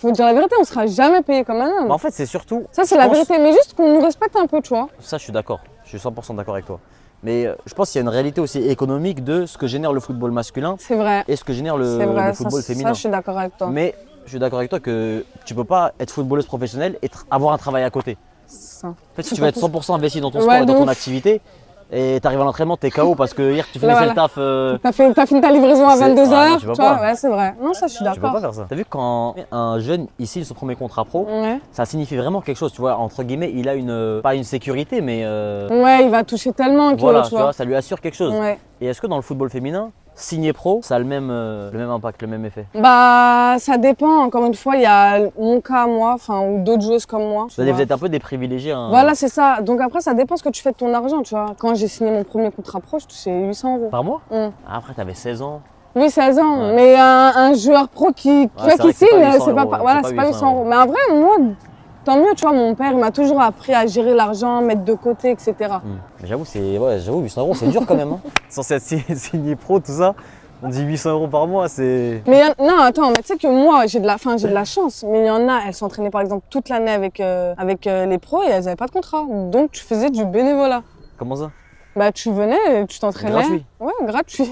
Faut dire la vérité, on sera jamais payé comme un homme. Bah, en fait, c'est surtout. Ça, c'est la vérité, mais juste qu'on nous respecte un peu, tu vois. Ça, je suis d'accord. Je suis 100% d'accord avec toi. Mais je pense qu'il y a une réalité aussi économique de ce que génère le football masculin C'est vrai. et ce que génère C'est vrai, le football féminin. Ça, je suis d'accord avec toi. Mais je suis d'accord avec toi que tu peux pas être footballeuse professionnelle et avoir un travail à côté. Ça. En fait, si tu veux être 100% investi dans ton Ouais, sport et dans de ton ouf. activité, et tu arrives à l'entraînement, tu es KO parce que hier tu finissais Voilà. le taf. T'as fini ta livraison à C'est- 22h, Ah non, tu peux tu vois. pas. Ouais, c'est vrai. Non, ça, je suis Tu peux pas d'accord. faire ça. T'as vu quand un jeune il signe son premier contrat pro, Ouais. ça signifie vraiment quelque chose, tu vois. Entre guillemets, il a pas une sécurité, mais Ouais, il va toucher tellement que, voilà, tu vois. ça lui assure quelque chose. Ouais. Et est-ce que dans le football féminin, signer pro, ça a le même impact, le même effet? Bah, ça dépend. Encore une fois, il y a mon cas, moi, enfin, ou d'autres joueuses comme moi. tu Vous vois. êtes un peu des privilégiés. Hein. Voilà, c'est ça. Donc après, ça dépend ce que tu fais de ton argent, tu vois. Quand j'ai signé mon premier contrat pro, je touchais 800 €. Par mois? Mm. Après, t'avais 16 ans. Oui, 16 ans. Ouais. Mais un joueur pro qui c'est vrai que c'est signe, pas 800 c'est pas, €, voilà, c'est c'est pas pas 800 800 €. Mais en vrai, moi, tant mieux, tu vois. Mon père, il m'a toujours appris à gérer l'argent, mettre de côté, etc. Mais j'avoue, 800 € c'est dur quand même. Hein. Censé être signé pro, tout ça. On dit 800 € par mois, c'est. Mais non, attends, mais tu sais que moi, j'ai de la chance. Mais il y en a, elles s'entraînaient par exemple toute l'année avec les pros et elles n'avaient pas de contrat. Donc tu faisais du bénévolat. Comment ça? Bah tu venais, et tu t'entraînais. Gratuit. Ouais, gratuit.